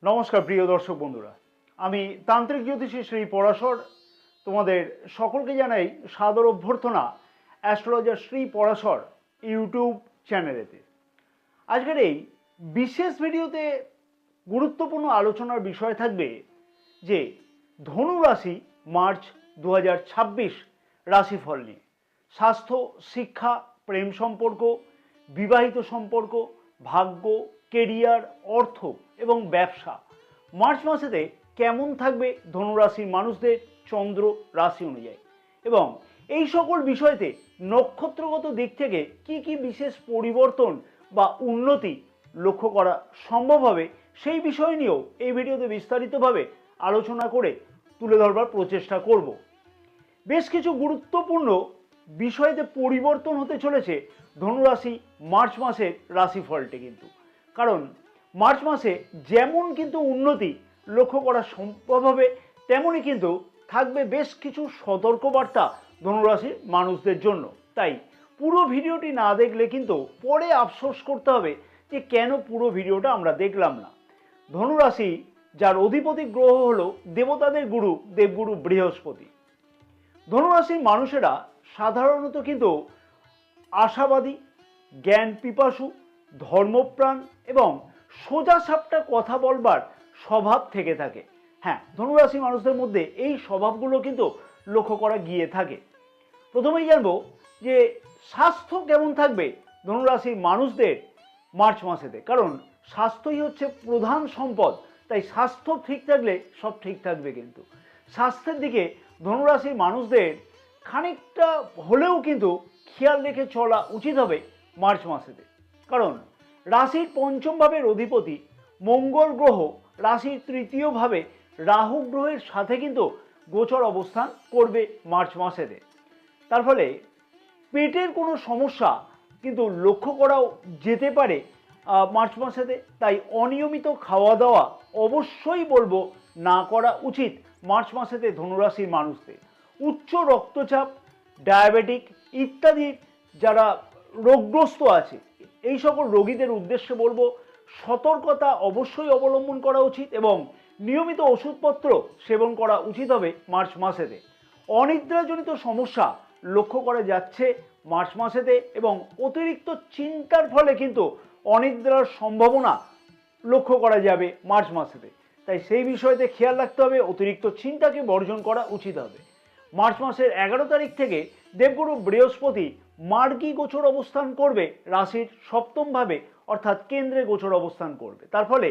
নমস্কার প্রিয় দর্শক বন্ধুরা, আমি তান্ত্রিক জ্যোতিষী শ্রী পরাশর তোমাদের সকলকে জানাই সাদর অভ্যর্থনা অ্যাস্ট্রোলজার শ্রী পরাশর ইউটিউব চ্যানেলেতে। আজকের এই বিশেষ ভিডিওতে গুরুত্বপূর্ণ আলোচনার বিষয় থাকবে যে ধনু রাশি মার্চ 2026 রাশিফল নিয়ে। স্বাস্থ্য, শিক্ষা, প্রেম সম্পর্ক, বিবাহিত সম্পর্ক, ভাগ্য, কেরিয়ার, অর্থ এবং ব্যবসা মার্চ মাসেতে কেমন থাকবে ধনুরাশির মানুষদের চন্দ্র রাশি অনুযায়ী, এবং এই সকল বিষয়তে নক্ষত্রগত দিক থেকে কি কি বিশেষ পরিবর্তন বা উন্নতি লক্ষ্য করা সম্ভব হবে সেই বিষয় নিয়েও এই ভিডিওতে বিস্তারিতভাবে আলোচনা করে তুলে ধরবার প্রচেষ্টা করব। বেশ কিছু গুরুত্বপূর্ণ বিষয়তে পরিবর্তন হতে চলেছে ধনুরাশি মার্চ মাসের রাশিফলটি, কিন্তু কারণ মার্চ মাসে যেমন কিন্তু উন্নতি লক্ষ্য করা সম্ভব হবে, তেমনই কিন্তু থাকবে বেশ কিছু সতর্কবার্তা ধনুরাশির মানুষদের জন্য। তাই পুরো ভিডিওটি না দেখলে কিন্তু পরে আফসোস করতে হবে যে কেন পুরো ভিডিওটা আমরা দেখলাম না। ধনুরাশি যার অধিপতি গ্রহ হলো দেবতাদের গুরু দেবগুরু বৃহস্পতি। ধনুরাশির মানুষেরা সাধারণত কিন্তু আশাবাদী, জ্ঞান পিপাসু, ধর্মপ্রাণ এবং সোজা সাপটা কথা বলবার স্বভাব থেকে থাকে। হ্যাঁ, ধনুরাশি মানুষদের মধ্যে এই স্বভাবগুলো কিন্তু লক্ষ্য করা গিয়ে থাকে। প্রথমেই জানবো যে স্বাস্থ্য কেমন থাকবে ধনুরাশির মানুষদের মার্চ মাসেতে, কারণ স্বাস্থ্যই হচ্ছে প্রধান সম্পদ। তাই স্বাস্থ্য ঠিক থাকলে সব ঠিক থাকবে। কিন্তু স্বাস্থ্যের দিকে ধনুরাশির মানুষদের খানিকটা হলেও কিন্তু খেয়াল রেখে চলা উচিত হবে মার্চ মাসেতে, কারণ রাশির পঞ্চম ভাবের অধিপতি মঙ্গল গ্রহ রাশির তৃতীয় ভাবে রাহু গ্রহের সাথে কিন্তু গোচর অবস্থান করবে মার্চ মাসেতে। তার ফলে পেটের কোনো সমস্যা কিন্তু লক্ষ্য করাও যেতে পারে মার্চ মাসেতে। তাই অনিয়মিত খাওয়া দাওয়া অবশ্যই বলবো না করা উচিত মার্চ মাসেতে ধনুরাশির মানুষদের। উচ্চ রক্তচাপ, ডায়াবেটিক ইত্যাদি যারা রোগগ্রস্ত আছে, এই সকল রোগীদের উদ্দেশ্যে বলবো সতর্কতা অবশ্যই অবলম্বন করা উচিত এবং নিয়মিত ওষুধপত্র সেবন করা উচিত হবে মার্চ মাসেতে। অনিদ্রাজনিত সমস্যা লক্ষ্য করা যাচ্ছে মার্চ মাসেতে, এবং অতিরিক্ত চিন্তার ফলে কিন্তু অনিদ্রার সম্ভাবনা লক্ষ্য করা যাবে মার্চ মাসেতে। তাই সেই বিষয়তে খেয়াল রাখতে হবে, অতিরিক্ত চিন্তাকে বর্জন করা উচিত হবে। মার্চ মাসের 11 তারিখ থেকে দেবগুরু বৃহস্পতি মার্গী গোচর অবস্থান করবে রাশির সপ্তম ভাবে, অর্থাৎ কেন্দ্রে গোচর অবস্থান করবে। তার ফলে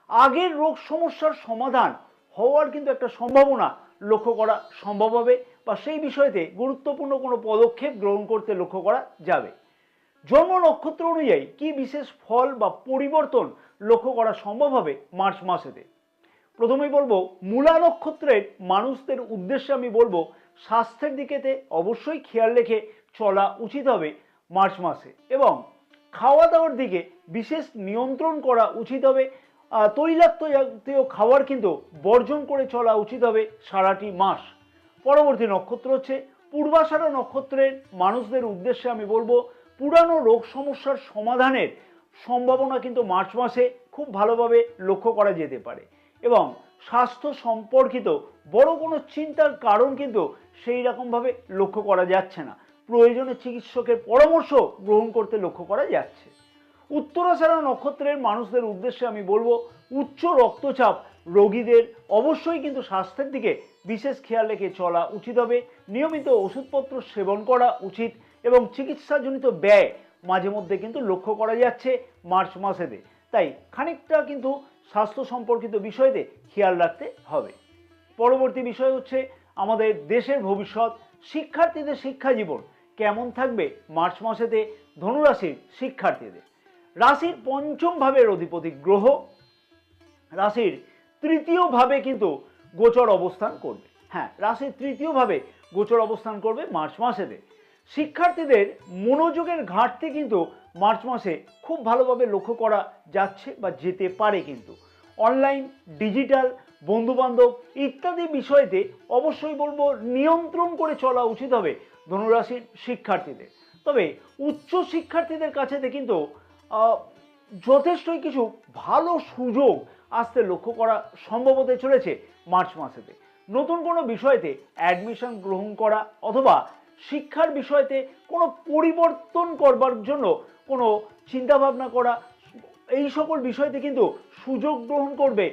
আগের রোগ সমস্যার সমাধান হওয়ার কিন্তু একটা সম্ভাবনা লক্ষ্য করা সম্ভব হবে, বা সেই বিষয়তে গুরুত্বপূর্ণ কোনো পদক্ষেপ গ্রহণ করতে লক্ষ্য করা যাবে। জন্ম নক্ষত্র অনুযায়ী কি বিশেষ ফল বা পরিবর্তন লক্ষ্য করা সম্ভব হবে মার্চ মাসেতে। প্রথমেই বলবো মূলা নক্ষত্রের মানুষদের উদ্দেশ্যে আমি বলবো স্বাস্থ্যের দিকেতে অবশ্যই খেয়াল রেখে চলা উচিত হবে মার্চ মাসে, এবং খাওয়া দাওয়ার দিকে বিশেষ নিয়ন্ত্রণ করা উচিত হবে। তৈলাক্ত জাতীয় খাবার কিন্তু বর্জন করে চলা উচিত হবে সারাটি মাস। পরবর্তী নক্ষত্র হচ্ছে পূর্বাষাঢ়া নক্ষত্রের মানুষদের উদ্দেশ্যে আমি বলবো পুরানো রোগ সমস্যার সমাধানের সম্ভাবনা কিন্তু মার্চ মাসে খুব ভালোভাবে লক্ষ্য করা যেতে পারে, এবং স্বাস্থ্য সম্পর্কিত বড় কোনো চিন্তার কারণ কিন্তু সেই রকমভাবে লক্ষ্য করা যাচ্ছে না। প্রয়োজনে চিকিৎসকের পরামর্শ গ্রহণ করতে লক্ষ্য করা যাচ্ছে। উত্তরাষাঢ়া নক্ষত্রের মানুষদের উদ্দেশ্যে আমি বলবো উচ্চ রক্তচাপ রোগীদের অবশ্যই কিন্তু স্বাস্থ্যের দিকে বিশেষ খেয়াল রেখে চলা উচিত হবে। নিয়মিত ওষুধপত্র সেবন করা উচিত, এবং চিকিৎসাজনিত ব্যয় মাঝে মধ্যে কিন্তু লক্ষ্য করা যাচ্ছে মার্চ মাসেতে। তাই খানিকটা কিন্তু স্বাস্থ্য সম্পর্কিত বিষয়তে খেয়াল রাখতে হবে। পরবর্তী বিষয় হচ্ছে আমাদের দেশের ভবিষ্যৎ, শিক্ষার্থীদের শিক্ষা জীবন কেমন থাকবে মার্চ মাসেতে ধনুরাশির শিক্ষার্থীদের। রাশির পঞ্চম ভাবের অধিপতি গ্রহ রাশির তৃতীয় ভাবে কিন্তু গোচর অবস্থান করবে। হ্যাঁ, রাশির তৃতীয় ভাবে গোচর অবস্থান করবে মার্চ মাসেতে। শিক্ষার্থীদের মনোযোগের ঘাটতি কিন্তু মার্চ মাসে খুব ভালোভাবে লক্ষ্য করা যাচ্ছে বা যেতে পারে। কিন্তু অনলাইন, ডিজিটাল, বন্ধুবান্ধব ইত্যাদি বিষয়তে অবশ্যই বলবো নিয়ন্ত্রণ করে চলা উচিত হবে ধনুরাশির শিক্ষার্থীদের। তবে উচ্চ শিক্ষার্থীদের কাছে কিন্তু যথেষ্টই কিছু ভালো সুযোগ আসতে লক্ষ্য করা সম্ভব হতে চলেছে মার্চ মাসেতে। নতুন কোনো বিষয়তে অ্যাডমিশন গ্রহণ করা অথবা শিক্ষার বিষয়তে কোনো পরিবর্তন করবার জন্য কোনো চিন্তাভাবনা করা, এই সকল বিষয়তে কিন্তু সুযোগ গ্রহণ করবে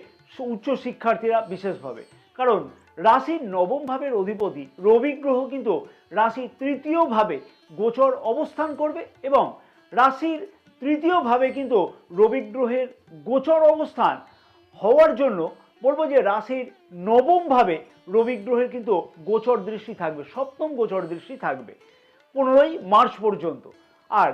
উচ্চ শিক্ষার্থীরা বিশেষভাবে। কারণ রাশির নবম ভাবের অধিপতি রবি গ্রহ কিন্তু রাশির তৃতীয় ভাবে গোচর অবস্থান করবে এবং রাশির তৃতীয় ভাবে কিন্তু রবি গ্রহের গোচর অবস্থান হওয়ার জন্য বলবো যে রাশির নবম ভাবে রবি গ্রহের কিন্তু গোচর দৃষ্টি থাকবে, সপ্তম গোচর দৃষ্টি থাকবে 15ই মার্চ পর্যন্ত। আর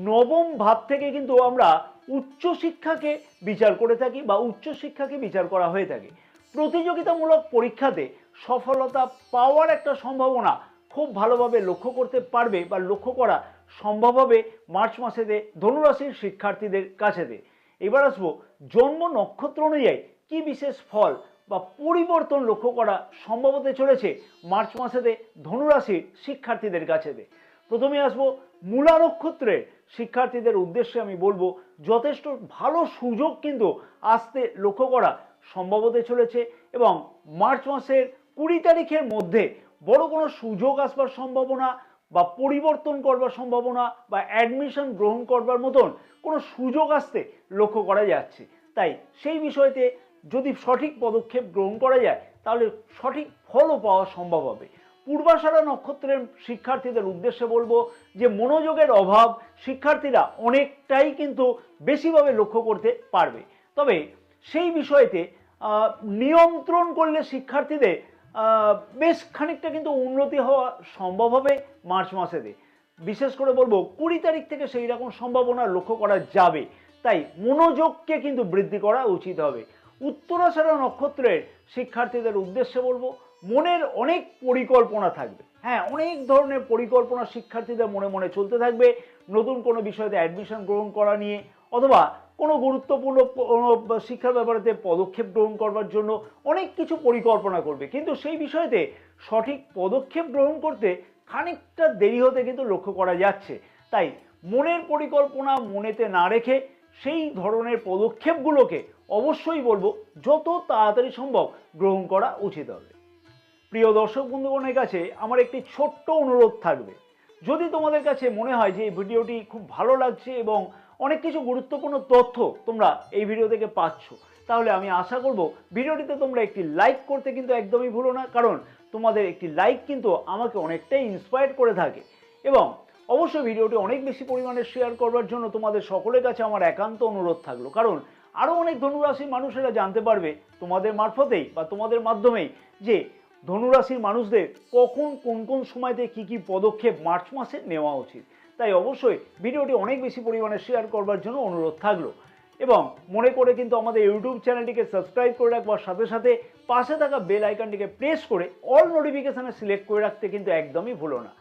নবম ভাব থেকে কিন্তু আমরা উচ্চশিক্ষাকে বিচার করে থাকি বা উচ্চশিক্ষাকে বিচার করা হয়ে থাকে। প্রতিযোগিতামূলক পরীক্ষাতে সফলতা পাওয়ার একটা সম্ভাবনা খুব ভালোভাবে লক্ষ্য করতে পারবে বা লক্ষ্য করা সম্ভব হবে মার্চ মাসেতে ধনুরাশির শিক্ষার্থীদের কাছেতে। এবার আসবো জন্ম নক্ষত্র অনুযায়ী কি বিশেষ ফল বা পরিবর্তন লক্ষ্য করা সম্ভব হতে চলেছে মার্চ মাসেতে ধনুরাশির শিক্ষার্থীদের কাছেতে। প্রথমে আসবো মূলা নক্ষত্রের শিক্ষার্থীদের উদ্দেশ্যে আমি বলবো যথেষ্ট ভালো সুযোগ কিন্তু আসতে লক্ষ্য করা সম্ভব হতে চলেছে এবং মার্চ মাসের 20 তারিখের মধ্যে বড় কোনো সুযোগ আসবার সম্ভাবনা বা পরিবর্তন করবার সম্ভাবনা বা অ্যাডমিশন গ্রহণ করবার মতন কোনো সুযোগ আসতে লক্ষ্য করা যাচ্ছে। তাই সেই বিষয়তে যদি সঠিক পদক্ষেপ গ্রহণ করা যায় তাহলে সঠিক ফলও পাওয়া সম্ভব হবে। পূর্বাষাঢ়া নক্ষত্রের শিক্ষার্থীদের উদ্দেশ্যে বলবো যে মনোযোগের অভাব শিক্ষার্থীরা অনেকটাই কিন্তু বেশিভাবে লক্ষ্য করতে পারবে, তবে সেই বিষয়তে নিয়ন্ত্রণ করলে শিক্ষার্থীদের বেশ খানিকটা কিন্তু উন্নতি হওয়া সম্ভব হবে মার্চ মাসেতে। বিশেষ করে বলবো 20 তারিখ থেকে সেই রকম সম্ভাবনা লক্ষ্য করা যাবে, তাই মনোযোগকে কিন্তু বৃদ্ধি করা উচিত হবে। উত্তরাষাঢ়া নক্ষত্রের শিক্ষার্থীদের উদ্দেশ্যে বলবো মনের অনেক পরিকল্পনা থাকবে, হ্যাঁ অনেক ধরনের পরিকল্পনা শিক্ষার্থীদের মনে মনে চলতে থাকবে। নতুন কোনো বিষয়তে অ্যাডমিশন গ্রহণ করা নিয়ে অথবা কোনো গুরুত্বপূর্ণ শিক্ষার ব্যাপারেতে পদক্ষেপ গ্রহণ করবার জন্য অনেক কিছু পরিকল্পনা করবে, কিন্তু সেই বিষয়তে সঠিক পদক্ষেপ গ্রহণ করতে খানিকটা দেরি হতে কিন্তু লক্ষ্য করা যাচ্ছে। তাই মনের পরিকল্পনা মনেতে না রেখে সেই ধরনের পদক্ষেপগুলোকে অবশ্যই বলবো যত তাড়াতাড়ি সম্ভব গ্রহণ করা উচিত হবে। প্রিয় দর্শক বন্ধুগণের কাছে আমার একটি ছোট্ট অনুরোধ থাকবে, যদি তোমাদের কাছে মনে হয় যে এই ভিডিওটি খুব ভালো লাগছে এবং অনেক কিছু গুরুত্বপূর্ণ তথ্য তোমরা এই ভিডিও থেকে পাচ্ছ, তাহলে আমি আশা করব ভিডিওটিতে তোমরা একটি লাইক করতে কিন্তু একদমই ভুলো না, কারণ তোমাদের একটি লাইক কিন্তু আমাকে অনেকটাই ইন্সপায়ার করে থাকে। এবং অবশ্যই ভিডিওটি অনেক বেশি পরিমাণে শেয়ার করবার জন্য তোমাদের সকলের কাছে আমার একান্ত অনুরোধ থাকলো, কারণ আরও অনেক ধনুরাশির মানুষেরা জানতে পারবে তোমাদের মারফতেই বা তোমাদের মাধ্যমেই যে ধনুরাশির মানুষদের কখন কোন কোন সময়তে কি কি পদক্ষেপ মার্চ মাসে নেওয়া উচিত। তাই অবশ্যই ভিডিওটি অনেক বেশি পরিমাণে শেয়ার করবার জন্য অনুরোধ থাকলো এবং মনে করে কিন্তু আমাদের ইউটিউব চ্যানেলটিকে সাবস্ক্রাইব করে রাখবার সাথে সাথে পাশে থাকা বেল আইকনটিকে প্রেস করে অল নোটিফিকেশানে সিলেক্ট করে রাখতে কিন্তু একদমই ভুলো না।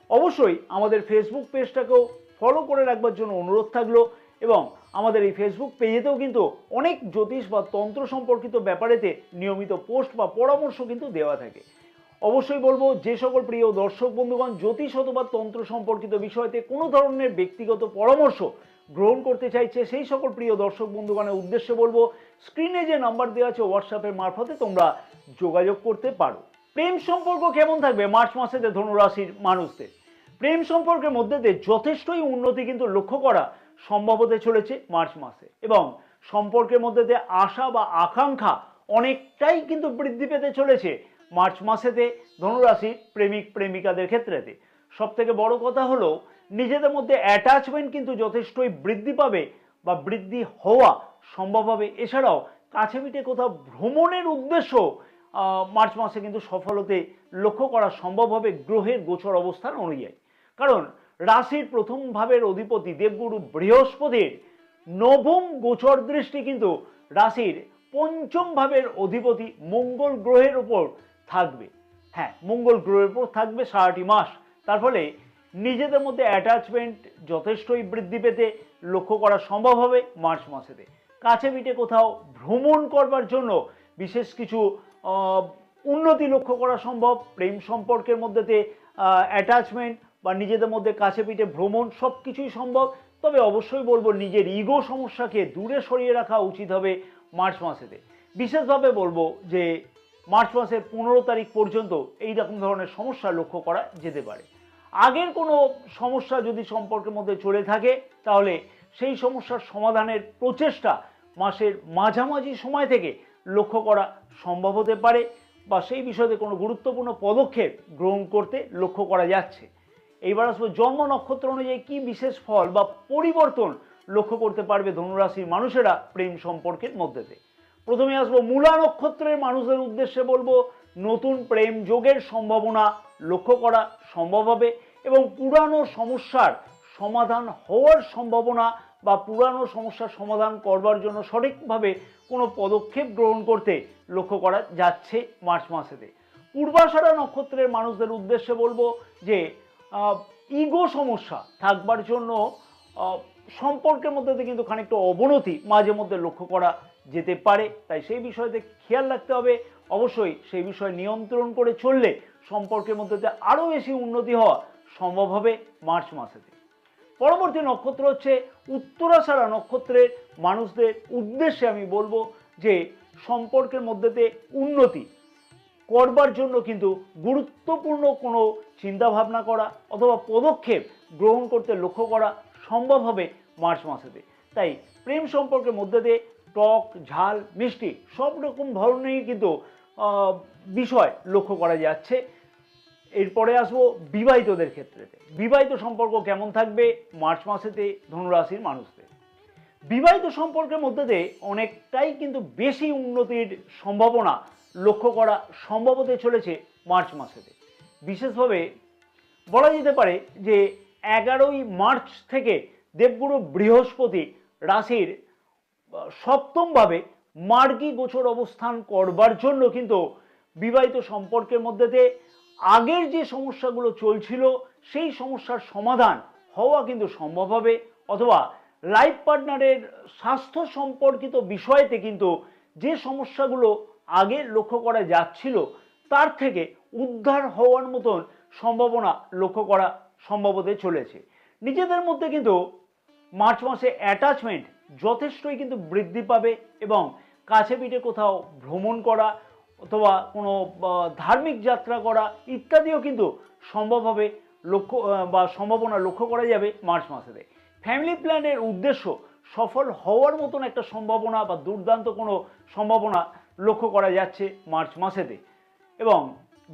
অবশ্যই আমাদের ফেসবুক পেজটাকেও ফলো করে রাখবার জন্য অনুরোধ থাকলো এবং আমাদের এই ফেসবুক পেজেতেও কিন্তু অনেক জ্যোতিষ বা তন্ত্র সম্পর্কিত ব্যাপারেতে নিয়মিত পোস্ট বা পরামর্শ কিন্তু দেওয়া থাকে। অবশ্যই বলবো যে সকল প্রিয় দর্শক বন্ধুগণ জ্যোতিষ অথবা তন্ত্র সম্পর্কিত বিষয়তে কোনো ধরনের ব্যক্তিগত পরামর্শ গ্রহণ করতে চাইছে সেই সকল প্রিয় দর্শক বন্ধুগণের উদ্দেশ্যে বলবো স্ক্রিনে যে নাম্বার দেওয়া আছে হোয়াটসঅ্যাপের মারফতে তোমরা যোগাযোগ করতে পারো। প্রেম সম্পর্ক কেমন থাকবে মার্চ মাসেতে ধনুরাশির মানুষদের? প্রেম সম্পর্কের মধ্যে দিয়ে যথেষ্টই উন্নতি কিন্তু লক্ষ্য করা সম্ভব হতে চলেছে মার্চ মাসে এবং সম্পর্কের মধ্যে দিয়ে আশা বা আকাঙ্ক্ষা অনেকটাই কিন্তু বৃদ্ধি পেতে চলেছে মার্চ মাসেতে ধনুরাশির প্রেমিক প্রেমিকাদের ক্ষেত্রেতে। সব থেকে বড় কথা হলো নিজেদের মধ্যে অ্যাটাচমেন্ট কিন্তু যথেষ্টই বৃদ্ধি পাবে বা বৃদ্ধি হওয়া সম্ভব হবে। এছাড়াও কাছে পিঠে কোথাও ভ্রমণের উদ্দেশ্য মার্চ মাসে কিন্তু সফল হতে লক্ষ্য করা সম্ভব হবে গ্রহের গোচর অবস্থান অনুযায়ী। কারণ রাশির প্রথম ভাবের অধিপতি দেবগুরু বৃহস্পতির নবম গোচর দৃষ্টি কিন্তু রাশির পঞ্চম ভাবের অধিপতি মঙ্গল গ্রহের উপর থাকবে। হ্যাঁ, মঙ্গল গ্রহের উপর থাকবে সারাটি মাস। তার ফলে নিজেদের মধ্যে অ্যাটাচমেন্ট যথেষ্টই বৃদ্ধি পেতে লক্ষ্য করা সম্ভব হবে মার্চ মাসেতে। কাছে পিঠে কোথাও ভ্রমণ করবার জন্য বিশেষ কিছু উন্নতি লক্ষ্য করা সম্ভব। প্রেম সম্পর্কের মধ্যেতে অ্যাটাচমেন্ট বা নিজেদের মধ্যে কাছে পিঠে ভ্রমণ সব কিছুই সম্ভব। তবে অবশ্যই বলবো নিজের ইগো সমস্যাকে দূরে সরিয়ে রাখা উচিত হবে মার্চ মাসেতে। বিশেষভাবে বলবো যে মার্চ মাসের 15 তারিখ পর্যন্ত এই রকম ধরনের সমস্যা লক্ষ্য করা যেতে পারে। আগের কোনো সমস্যা যদি সম্পর্কের মধ্যে চলে থাকে তাহলে সেই সমস্যার সমাধানের প্রচেষ্টা মাসের মাঝামাঝি সময় থেকে লক্ষ্য করা সম্ভব হতে পারে, বা সেই বিষয়ে কোনো গুরুত্বপূর্ণ পদক্ষেপ গ্রহণ করতে লক্ষ্য করা যাচ্ছে। এইবার আসবো জন্ম নক্ষত্র অনুযায়ী কি বিশেষ ফল বা পরিবর্তন লক্ষ্য করতে পারবে ধনুরাশির মানুষেরা প্রেম সম্পর্কের মধ্যেতে। প্রথমে আসবো মূলা নক্ষত্রের মানুষদের উদ্দেশ্যে বলবো নতুন প্রেম যোগের সম্ভাবনা লক্ষ্য করা সম্ভব হবে, এবং পুরানো সমস্যার সমাধান হওয়ার সম্ভাবনা বা পুরানো সমস্যার সমাধান করবার জন্য সঠিকভাবে কোনো পদক্ষেপ গ্রহণ করতে লক্ষ্য করা যাচ্ছে মার্চ মাসেতে। পূর্বাষাঢ়া নক্ষত্রের মানুষদের উদ্দেশ্যে বলবো যে ইগো সমস্যা থাকবার জন্য সম্পর্কের মধ্যে কিন্তু খানিকটা অবনতি মাঝে মধ্যে লক্ষ্য করা যেতে পারে, তাই সেই বিষয়তে খেয়াল রাখতে হবে। অবশ্যই সেই বিষয় নিয়ন্ত্রণ করে চললে সম্পর্কের মধ্যে আরও বেশি উন্নতি হওয়া সম্ভব হবে মার্চ মাসেতে। পরবর্তী নক্ষত্র হচ্ছে উত্তরাষাঢ়া নক্ষত্রের মানুষদের উদ্দেশ্যে আমি বলবো যে সম্পর্কের মধ্যেতে উন্নতি করবার জন্য কিন্তু গুরুত্বপূর্ণ কোনো চিন্তাভাবনা করা অথবা পদক্ষেপ গ্রহণ করতে লক্ষ্য করা সম্ভব হবে মার্চ মাসেতে। তাই প্রেম সম্পর্কের মধ্যে দিয়ে টক ঝাল মিষ্টি সব রকম ধরনেরই কিন্তু বিষয় লক্ষ্য করা যাচ্ছে। এরপরে আসবো বিবাহিতদের ক্ষেত্রেতে। বিবাহিত সম্পর্ক কেমন থাকবে মার্চ মাসেতে ধনুরাশির মানুষদের। বিবাহিত সম্পর্কের মধ্যে দিয়ে অনেকটাই কিন্তু বেশি উন্নতির সম্ভাবনা লক্ষ্য করা সম্ভব হতে চলেছে মার্চ মাসেতে। বিশেষভাবে বলা যেতে পারে যে 11ই মার্চ থেকে দেবগুরু বৃহস্পতি রাশির সপ্তমভাবে মার্গী গোচর অবস্থান করবার জন্য কিন্তু বিবাহিত সম্পর্কের মধ্যে আগের যে সমস্যাগুলো চলছিল সেই সমস্যার সমাধান হওয়া কিন্তু সম্ভব হবে, অথবা লাইফ পার্টনারের স্বাস্থ্য সম্পর্কিত বিষয়তে কিন্তু যে সমস্যাগুলো আগে লক্ষ্য করা যাচ্ছিল তার থেকে উদ্ধার হওয়ার মতন সম্ভাবনা লক্ষ্য করা সম্ভব হতে চলেছে। নিজেদের মধ্যে কিন্তু মার্চ মাসে অ্যাটাচমেন্ট যথেষ্টই কিন্তু বৃদ্ধি পাবে, এবং কাছে পিঠে কোথাও ভ্রমণ করা অথবা কোনো ধার্মিক যাত্রা করা ইত্যাদিও কিন্তু সম্ভব হবে লক্ষ্য বা সম্ভাবনা লক্ষ্য করা যাবে মার্চ মাসেতে। ফ্যামিলি প্ল্যানের উদ্দেশ্য সফল হওয়ার মতন একটা সম্ভাবনা বা দুর্দান্ত কোনো সম্ভাবনা লক্ষ্য করা যাচ্ছে মার্চ মাসেতে। এবং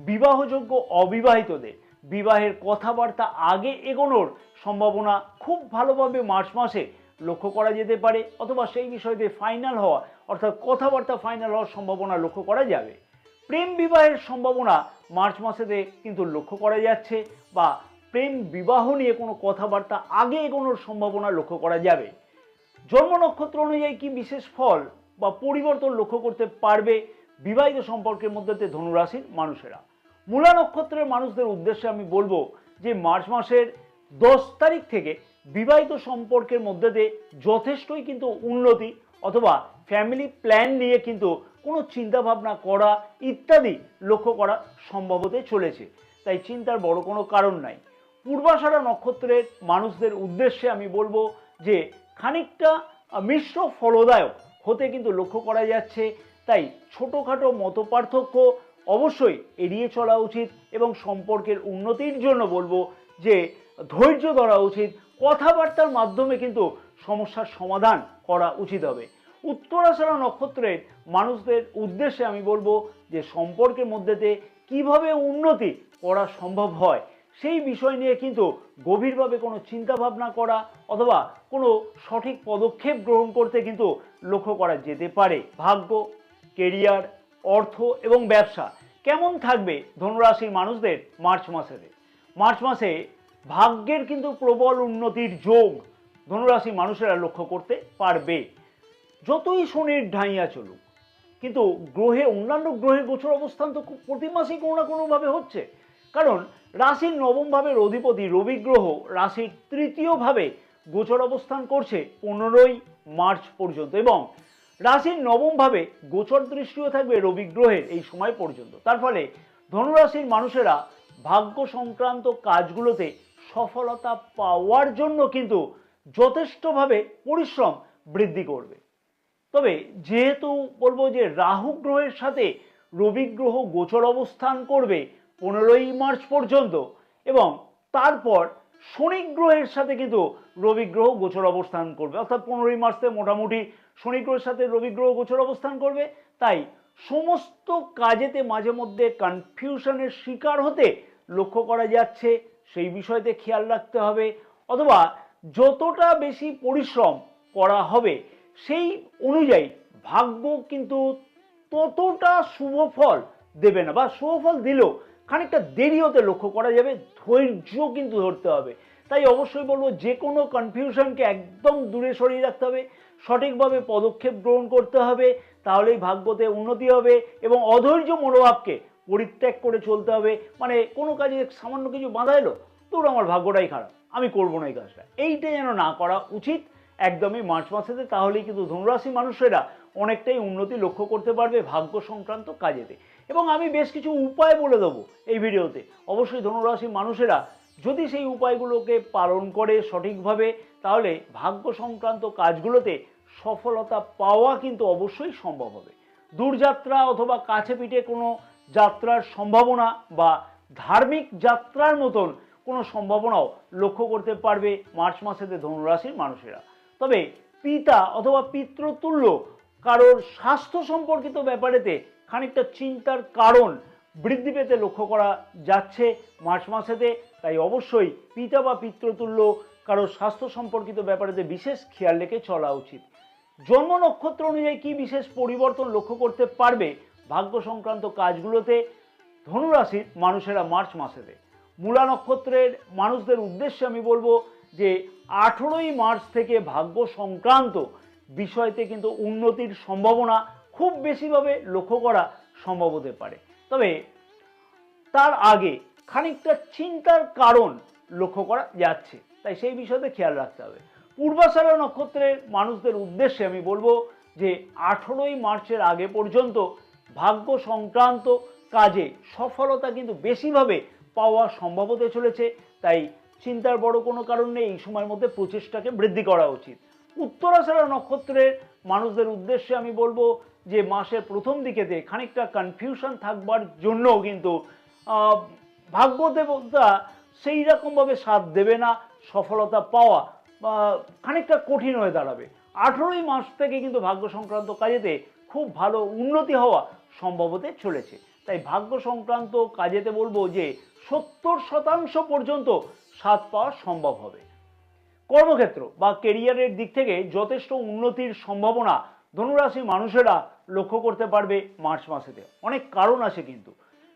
বিবাহযোগ্য অবিবাহিতদের বিবাহের কথাবার্তা আগে এগোনোর সম্ভাবনা খুব ভালোভাবে মার্চ মাসে লক্ষ্য করা যেতে পারে, অথবা সেই বিষয়তে ফাইনাল হওয়া অর্থাৎ কথাবার্তা ফাইনাল হওয়ার সম্ভাবনা লক্ষ্য করা যাবে। প্রেম বিবাহের সম্ভাবনা মার্চ মাসেতে কিন্তু লক্ষ্য করা যাচ্ছে, বা প্রেম বিবাহ নিয়ে কোনো কথাবার্তা আগে এগোনোর সম্ভাবনা লক্ষ্য করা যাবে। জন্ম নক্ষত্র অনুযায়ী কি বিশেষ ফল বা পরিবর্তন লক্ষ্য করতে পারবে বিবাহিত সম্পর্কের মধ্যে ধনুরাশির মানুষেরা। মূলা নক্ষত্রের মানুষদের উদ্দেশ্যে আমি বলবো যে মার্চ মাসের 10 তারিখ থেকে বিবাহিত সম্পর্কের মধ্যে দিয়ে যথেষ্টই কিন্তু উন্নতি অথবা ফ্যামিলি প্ল্যান নিয়ে কিন্তু কোনো চিন্তাভাবনা করা ইত্যাদি লক্ষ্য করা সম্ভব হতে চলেছে, তাই চিন্তার বড় কোনো কারণ নাই। পূর্বাষাঢ়া নক্ষত্রের মানুষদের উদ্দেশ্যে আমি বলবো যে খানিকটা মিশ্র ফলদায়ক হতে কিন্তু লক্ষ্য করা যাচ্ছে, তাই ছোটোখাটো মতপার্থক্য অবশ্যই এড়িয়ে চলা উচিত, এবং সম্পর্কের উন্নতির জন্য বলবো যে ধৈর্য ধরা উচিত, কথাবার্তার মাধ্যমে কিন্তু সমস্যার সমাধান করা উচিত হবে। উত্তরাষাঢ়া নক্ষত্রের মানুষদের উদ্দেশ্যে আমি বলবো যে সম্পর্কের মধ্যেতে কিভাবে উন্নতি করা সম্ভব হয় সেই বিষয় নিয়ে কিন্তু গভীরভাবে কোনো চিন্তাভাবনা করা অথবা কোনো সঠিক পদক্ষেপ গ্রহণ করতে কিন্তু লক্ষ্য করা যেতে পারে। ভাগ্য, কেরিয়ার, অর্থ এবং ব্যবসা কেমন থাকবে ধনুরাশির মানুষদের মার্চ মাসে? মার্চ মাসে ভাগ্যের কিন্তু প্রবল উন্নতির যোগ ধনুরাশি মানুষেরা লক্ষ্য করতে পারবে। যতই শনির ঢাইয়া চলুক, কিন্তু অন্যান্য গ্রহের গোচর অবস্থান তো প্রতি মাসেই কোনো না কোনোভাবে হচ্ছে, কারণ রাশির নবম ভাবের অধিপতি রবি গ্রহ রাশির তৃতীয় ভাবে গোচর অবস্থান করছে 15ই মার্চ পর্যন্ত, এবং রাশির নবম ভাবে গোচর দৃষ্টিও থাকবে রবি গ্রহের এই সময় পর্যন্ত। তার ফলে ধনুরাশির মানুষেরা ভাগ্য সংক্রান্ত কাজগুলোতে সফলতা পাওয়ার জন্য কিন্তু যথেষ্টভাবে পরিশ্রম বৃদ্ধি করবে। তবে যেহেতু বলবো যে রাহু গ্রহের সাথে রবি গ্রহ গোচর অবস্থান করবে 15ই মার্চ পর্যন্ত, এবং তারপর শনি গ্রহের সাথে কিন্তু রবি গ্রহ গোচর অবস্থান করবে, অর্থাৎ 15ই মার্চ থেকে মোটামুটি শনি গ্রহের সাথে রবি গ্রহ গোচর অবস্থান করবে। তাই সমস্ত কাজেতে মাঝে মধ্যে কনফিউশনের শিকার হতে লক্ষ্য করা যাচ্ছে, সেই বিষয়তে খেয়াল রাখতে হবে। অথবা যতটা বেশি পরিশ্রম করা হবে সেই অনুযায়ী ভাগ্য কিন্তু ততটা শুভ ফল দেবে না, বা শুভ ফল দিলেও খানিকটা দেরি হতে লক্ষ্য করা যাবে। ধৈর্য কিন্তু ধরতে হবে। তাই অবশ্যই বলবো যে কোনো কনফিউশনকে একদম দূরে সরিয়ে রাখতে হবে, সঠিকভাবে পদক্ষেপ গ্রহণ করতে হবে, তাহলেই ভাগ্যতে উন্নতি হবে। এবং অধৈর্য মনোভাবকে পরিত্যাগ করে চলতে হবে। মানে কোনো কাজে সামান্য কিছু বাধা এলো, তোর আমার ভাগ্যটাই খারাপ, আমি করবো না এই কাজটা, এইটা যেন না করা উচিত একদমই মার্চ মাসেতে। তাহলেই কিন্তু ধনুরাশি মানুষেরা অনেকটাই উন্নতি লক্ষ্য করতে পারবে ভাগ্য সংক্রান্ত কাজেতে। এবং আমি বেশ কিছু উপায় বলে দেবো এই ভিডিওতে। অবশ্যই ধনুরাশি মানুষেরা যদি সেই উপায়গুলোকে পালন করে সঠিকভাবে, তাহলে ভাগ্য সংক্রান্ত কাজগুলোতে সফলতা পাওয়া কিন্তু অবশ্যই সম্ভব হবে। দূরযাত্রা অথবা কাছে পিঠে কোনো যাত্রার সম্ভাবনা বা ধার্মিক যাত্রার মতন কোনো সম্ভাবনাও লক্ষ্য করতে পারবে মার্চ মাসেতে ধনুরাশির মানুষেরা। তবে পিতা অথবা পিতৃতুল্য কারোর স্বাস্থ্য সম্পর্কিত ব্যাপারেতে খানিকটা চিন্তার কারণ বৃদ্ধি পেতে লক্ষ্য করা যাচ্ছে মার্চ মাসেতে। তাই অবশ্যই পিতা বা পিতৃতুল্য কারোর স্বাস্থ্য সম্পর্কিত ব্যাপারেতে বিশেষ খেয়াল রেখে চলা উচিত। জন্ম নক্ষত্র অনুযায়ী কি বিশেষ পরিবর্তন লক্ষ্য করতে পারবে ভাগ্য সংক্রান্ত কাজগুলোতে ধনুরাশির মানুষেরা মার্চ মাসেতে? মূলা নক্ষত্রের মানুষদের উদ্দেশ্যে আমি বলবো যে 18ই মার্চ থেকে ভাগ্য সংক্রান্ত বিষয়তে কিন্তু উন্নতির সম্ভাবনা খুব বেশিভাবে লক্ষ্য করা সম্ভব হতে পারে। তবে তার আগে খানিকটা চিন্তার কারণ লক্ষ্য করা যাচ্ছে, তাই সেই বিষয়তে খেয়াল রাখতে হবে। পূর্বাষাঢ়া নক্ষত্রের মানুষদের উদ্দেশ্যে আমি বলবো যে 18ই মার্চের আগে পর্যন্ত ভাগ্য সংক্রান্ত কাজে সফলতা কিন্তু বেশিভাবে পাওয়া সম্ভব হতে চলেছে। তাই চিন্তার বড় কোনো কারণ নেই, এই সময়ের মধ্যে প্রচেষ্টাকে বৃদ্ধি করা উচিত। উত্তরাষাঢ়া নক্ষত্রের মানুষদের উদ্দেশ্যে আমি বলবো যে মাসের প্রথম দিকেতে খানিকটা কনফিউশন থাকবার জন্য কিন্তু ভাগ্য দেবতা সেই রকমভাবে সাথ দেবে না, সফলতা পাওয়া খানিকটা কঠিন হয়ে দাঁড়াবে। 18ই মার্চ থেকে কিন্তু ভাগ্য সংক্রান্ত কাজেতে খুব ভালো উন্নতি হওয়া সম্ভব হতে চলেছে। তাই ভাগ্য সংক্রান্ত কাজেতে বলবো যে 70% পর্যন্ত স্বাদ পাওয়া সম্ভব হবে। কর্মক্ষেত্র বা কেরিয়ারের দিক থেকে যথেষ্ট উন্নতির সম্ভাবনা ধনুরাশি মানুষেরা লক্ষ্য করতে পারবে মার্চ মাসেতে। অনেক কারণ আছে কিন্তু।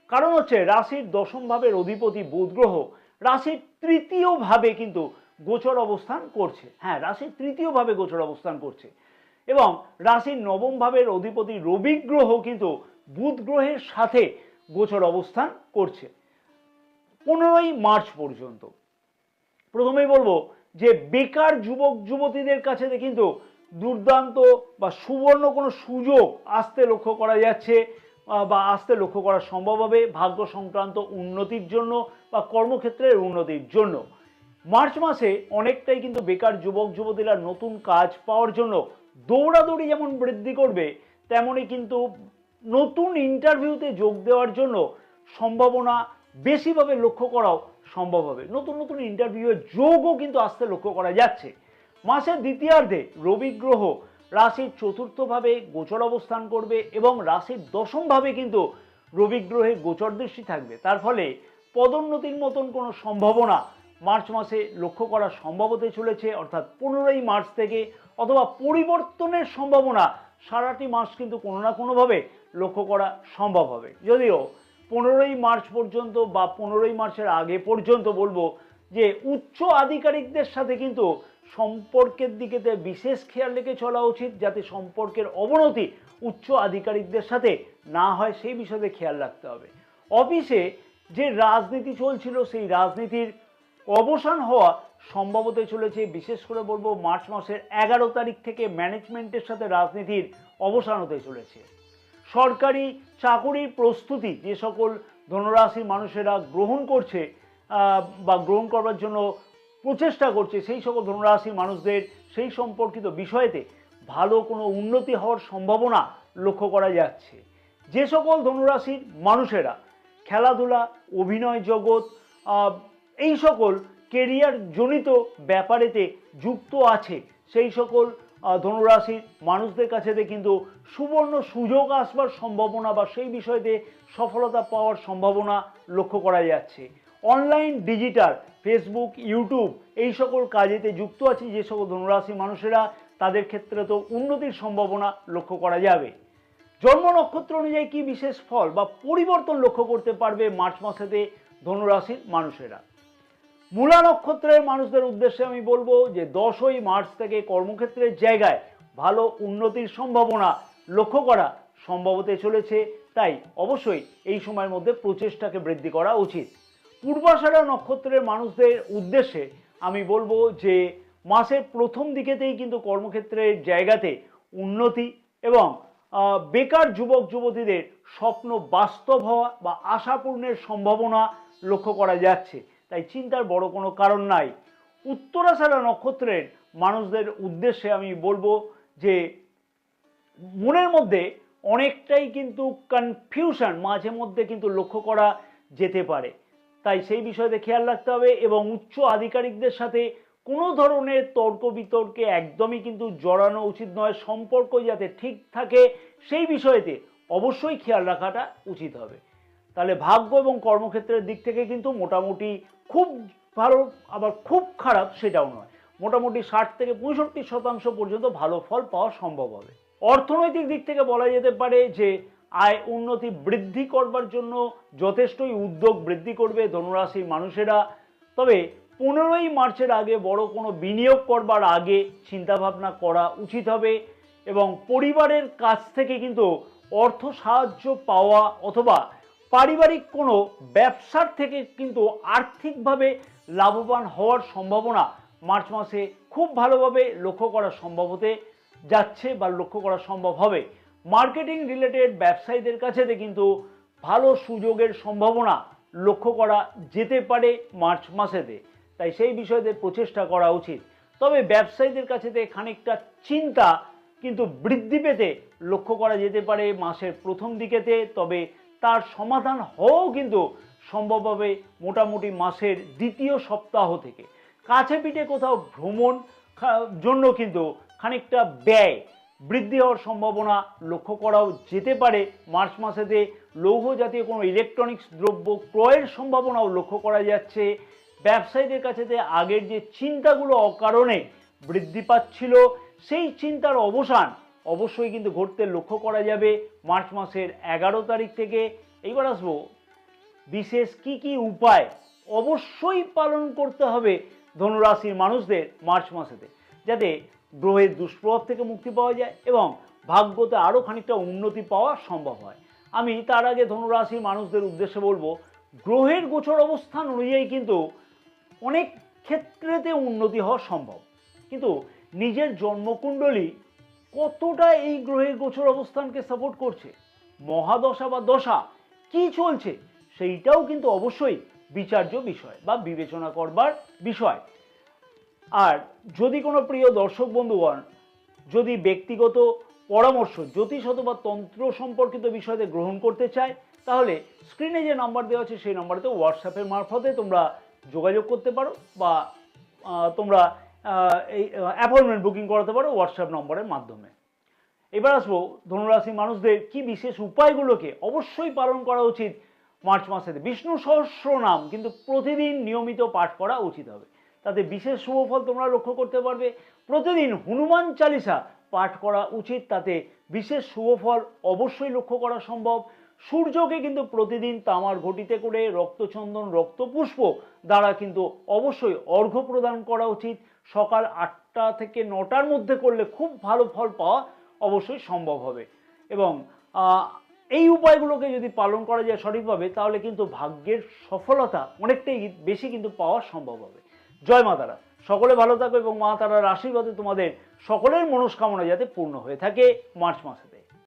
কারণ হচ্ছে রাশির দশম ভাবের অধিপতি বুধ গ্রহ রাশির তৃতীয় ভাবে কিন্তু গোচর অবস্থান করছে। হ্যাঁ, রাশির তৃতীয় ভাবে গোচর অবস্থান করছে। এবং রাশির নবম ভাবের অধিপতি রবি গ্রহ কিন্তু বুধ গ্রহের সাথে গোচর অবস্থান করছে 15ই মার্চ পর্যন্ত। প্রথমেই বলবো যে বেকার যুবক যুবতীদের কাছে কিন্তু দুর্দান্ত বা সুবর্ণ কোনো সুযোগ আসতে লক্ষ্য করা যাচ্ছে, বা আসতে লক্ষ্য করা সম্ভব হবে ভাগ্য সংক্রান্ত উন্নতির জন্য বা কর্মক্ষেত্রের উন্নতির জন্য। মার্চ মাসে অনেকটাই কিন্তু বেকার যুবক যুবতীরা নতুন কাজ পাওয়ার জন্য দৌড়াদৌড়ি যেমন বৃদ্ধি করবে, তেমনই কিন্তু নতুন ইন্টারভিউতে যোগ দেওয়ার জন্য সম্ভাবনা বেশিভাবে লক্ষ্য করাও সম্ভব হবে। নতুন নতুন ইন্টারভিউয়ের যোগও কিন্তু আসতে লক্ষ্য করা যাচ্ছে। মাসের দ্বিতীয়ার্ধে রবি গ্রহ রাশির চতুর্থভাবে গোচর অবস্থান করবে এবং রাশির দশম ভাবে কিন্তু রবি গ্রহের গোচর দৃষ্টি থাকবে। তার ফলে পদোন্নতির মতন কোনো সম্ভাবনা মার্চ মাসে লক্ষ্য করা সম্ভব হতে চলেছে, অর্থাৎ 15ই মার্চ থেকে। অথবা পরিবর্তনের সম্ভাবনা সারাটি মাস কিন্তু কোনো না কোনোভাবে লক্ষ্য করা সম্ভব হবে। যদিও 15ই মার্চ পর্যন্ত বা 15ই মার্চের আগে পর্যন্ত বলবো যে উচ্চ আধিকারিকদের সাথে কিন্তু সম্পর্কের দিকেতে বিশেষ খেয়াল রেখে চলা উচিত, যাতে সম্পর্কের অবনতি উচ্চ আধিকারিকদের সাথে না হয় সেই বিষয়ে খেয়াল রাখতে হবে। অফিসে যে রাজনীতি চলছিল সেই রাজনীতির অবসান হওয়া সম্ভব হতে চলেছে। বিশেষ করে বলবো মার্চ মাসের 11 তারিখ থেকে ম্যানেজমেন্টের সাথে রাজনীতির অবসান হতে চলেছে। সরকারি চাকুরির প্রস্তুতি যে সকল ধনুরাশির মানুষেরা গ্রহণ করছে বা গ্রহণ করবার জন্য প্রচেষ্টা করছে, সেই সকল ধনুরাশির মানুষদের সেই সম্পর্কিত বিষয়েতে ভালো কোনো উন্নতি হওয়ার সম্ভাবনা লক্ষ্য করা যাচ্ছে। যে সকল ধনুরাশির মানুষেরা খেলাধুলা, অভিনয় জগৎ, এই সকল কেরিয়ার জনিত ব্যাপারেতে যুক্ত আছে, সেই সকল ধনুরাশির মানুষদের কাছে কিন্তু সুবর্ণ সুযোগ আসবার সম্ভাবনা বা সেই বিষয়তে সফলতা পাওয়ার সম্ভাবনা লক্ষ্য করা যাচ্ছে। অনলাইন ডিজিটাল ফেসবুক, ইউটিউব এই সকল কাজেতে যুক্ত আছে যে সকল ধনুরাশি মানুষেরা, তাদের ক্ষেত্রে তো উন্নতির সম্ভাবনা লক্ষ্য করা যাবে। জন্ম নক্ষত্র অনুযায়ী কি বিশেষ ফল বা পরিবর্তন লক্ষ্য করতে পারবে মার্চ মাসেতে ধনুরাশির মানুষেরা? মূলা নক্ষত্রের মানুষদের উদ্দেশ্যে আমি বলবো যে 10ই মার্চ থেকে কর্মক্ষেত্রের জায়গায় ভালো উন্নতির সম্ভাবনা লক্ষ্য করা সম্ভব হতে চলেছে, তাই অবশ্যই এই সময়ের মধ্যে প্রচেষ্টাকে বৃদ্ধি করা উচিত। পূর্বাষাঢ়া নক্ষত্রের মানুষদের উদ্দেশ্যে আমি বলবো যে মাসের প্রথম দিকেতেই কিন্তু কর্মক্ষেত্রের জায়গাতে উন্নতি এবং বেকার যুবক যুবতীদের স্বপ্ন বাস্তব হওয়া বা আশা পূর্ণের সম্ভাবনা লক্ষ্য করা যাচ্ছে, তাই চিন্তার বড় কোনো কারণ নাই। উত্তরাষাঢ়া নক্ষত্রের মানুষদের উদ্দেশ্যে আমি বলবো যে মনের মধ্যে অনেকটাই কিন্তু কনফিউশন মাঝে মধ্যে কিন্তু লক্ষ্য করা যেতে পারে, তাই সেই বিষয়তে খেয়াল রাখতে হবে এবং উচ্চ আধিকারিকদের সাথে কোনো ধরনের তর্ক বিতর্কে একদমই কিন্তু জড়ানো উচিত নয়। সম্পর্ক যাতে ঠিক থাকে সেই বিষয়েতে অবশ্যই খেয়াল রাখাটা উচিত হবে। তাহলে ভাগ্য এবং কর্মক্ষেত্রের দিক থেকে কিন্তু মোটামুটি খুব ভালো আবার খুব খারাপ সেটাও নয়, মোটামুটি 60 থেকে 65% পর্যন্ত ভালো ফল পাওয়া সম্ভব হবে। অর্থনৈতিক দিক থেকে বলা যেতে পারে যে আয় উন্নতি বৃদ্ধি করবার জন্য যথেষ্টই উদ্যোগ বৃদ্ধি করবে ধনুরাশির মানুষেরা, তবে 15ই মার্চের আগে বড় কোনো বিনিয়োগ করবার আগে চিন্তাভাবনা করা উচিত হবে এবং পরিবারের কাছ থেকে কিন্তু অর্থ সাহায্য পাওয়া অথবা পারিবারিক কোনো ব্যবসার থেকে কিন্তু আর্থিকভাবে লাভবান হওয়ার সম্ভাবনা মার্চ মাসে খুব ভালোভাবে লক্ষ্য করা সম্ভব হতে যাচ্ছে বা লক্ষ্য করা সম্ভব হবে। মার্কেটিং রিলেটেড ব্যবসায়ীদের কাছে কিন্তু ভালো সুযোগের সম্ভাবনা লক্ষ্য করা যেতে পারে মার্চ মাসেতে, তাই সেই বিষয়তে প্রচেষ্টা করা উচিত। তবে ব্যবসায়ীদের কাছে খানিকটা চিন্তা কিন্তু বৃদ্ধি পেতে লক্ষ্য করা যেতে পারে মাসের প্রথম দিকেতে, তবে তার সমাধান হওয়াও কিন্তু সম্ভব হবে মোটামুটি মাসের দ্বিতীয় সপ্তাহ থেকে। কাছে পিঠে কোথাও ভ্রমণ জন্য কিন্তু খানিকটা ব্যয় বৃদ্ধি হওয়ার সম্ভাবনা লক্ষ্য করাও যেতে পারে মার্চ মাসেতে। লৌহ জাতীয় কোনো ইলেকট্রনিক্স দ্রব্য ক্রয়ের সম্ভাবনাও লক্ষ্য করা যাচ্ছে। ব্যবসায়ীদের কাছে আগের যে চিন্তাগুলো অকারণে বৃদ্ধি পাচ্ছিল সেই চিন্তার অবসান অবশ্যই কিন্তু ঘটতে লক্ষ্য করা যাবে মার্চ মাসের 11 তারিখ থেকে। এইবার আসবো বিশেষ কি উপায় অবশ্যই পালন করতে হবে ধনুরাশির মানুষদের মার্চ মাসেতে, যাতে গ্রহের দুষ্প্রভাব থেকে মুক্তি পাওয়া যায় এবং ভাগ্যতে আরও খানিকটা উন্নতি পাওয়া সম্ভব হয়। আমি তার আগে ধনুরাশির মানুষদের উদ্দেশ্যে বলবো, গ্রহের গোচর অবস্থান অনুযায়ী কিন্তু অনেক ক্ষেত্রেতে উন্নতি হওয়া সম্ভব, কিন্তু নিজের জন্মকুণ্ডলী কতটা এই গ্রহের গোচর অবস্থানকে সাপোর্ট করছে, মহাদশা বা দশা কি চলছে সেইটাও কিন্তু অবশ্যই বিচার্য বিষয় বা বিবেচনা করবার বিষয়। আর যদি কোনো প্রিয় দর্শক বন্ধুগণ যদি ব্যক্তিগত পরামর্শ জ্যোতিষ অথবা তন্ত্র সম্পর্কিত বিষয়তে গ্রহণ করতে চায়, তাহলে স্ক্রিনে যে নাম্বার দেওয়া আছে সেই নাম্বারতে হোয়াটসঅ্যাপের মারফতে তোমরা যোগাযোগ করতে পারো বা তোমরা এই অ্যাপয়েন্টমেন্ট বুকিং করাতে পারো হোয়াটসঅ্যাপ নম্বরের মাধ্যমে। এবার আসবো ধনুরাশি মানুষদের কি বিশেষ উপায়গুলোকে অবশ্যই পালন করা উচিত মার্চ মাসেতে। বিষ্ণু সহস্রনাম কিন্তু প্রতিদিন নিয়মিত পাঠ করা উচিত হবে, তাতে বিশেষ শুভফল তোমরা লক্ষ্য করতে পারবে। প্রতিদিন হনুমান চালিসা পাঠ করা উচিত, তাতে বিশেষ শুভফল অবশ্যই লক্ষ্য করা সম্ভব। সূর্যকে কিন্তু প্রতিদিন তামার ঘটিতে করে রক্তচন্দন রক্তপুষ্প দ্বারা কিন্তু অবশ্যই অর্ঘ্য প্রদান করা উচিত। সকাল 8টা থেকে 9টার মধ্যে করলে খুব ভালো ফল পাওয়া অবশ্যই সম্ভব হবে এবং এই উপায়গুলোকে যদি পালন করা যায় সঠিকভাবে, তাহলে কিন্তু ভাগ্যের সফলতা অনেকটাই বেশি কিন্তু পাওয়া সম্ভব হবে। জয় মা তারা, সকলে ভালো থাকো এবং মা তারার আশীর্বাদে তোমাদের সকলের মনস্কামনা যাতে পূর্ণ হয়ে থাকে মার্চ মাসে।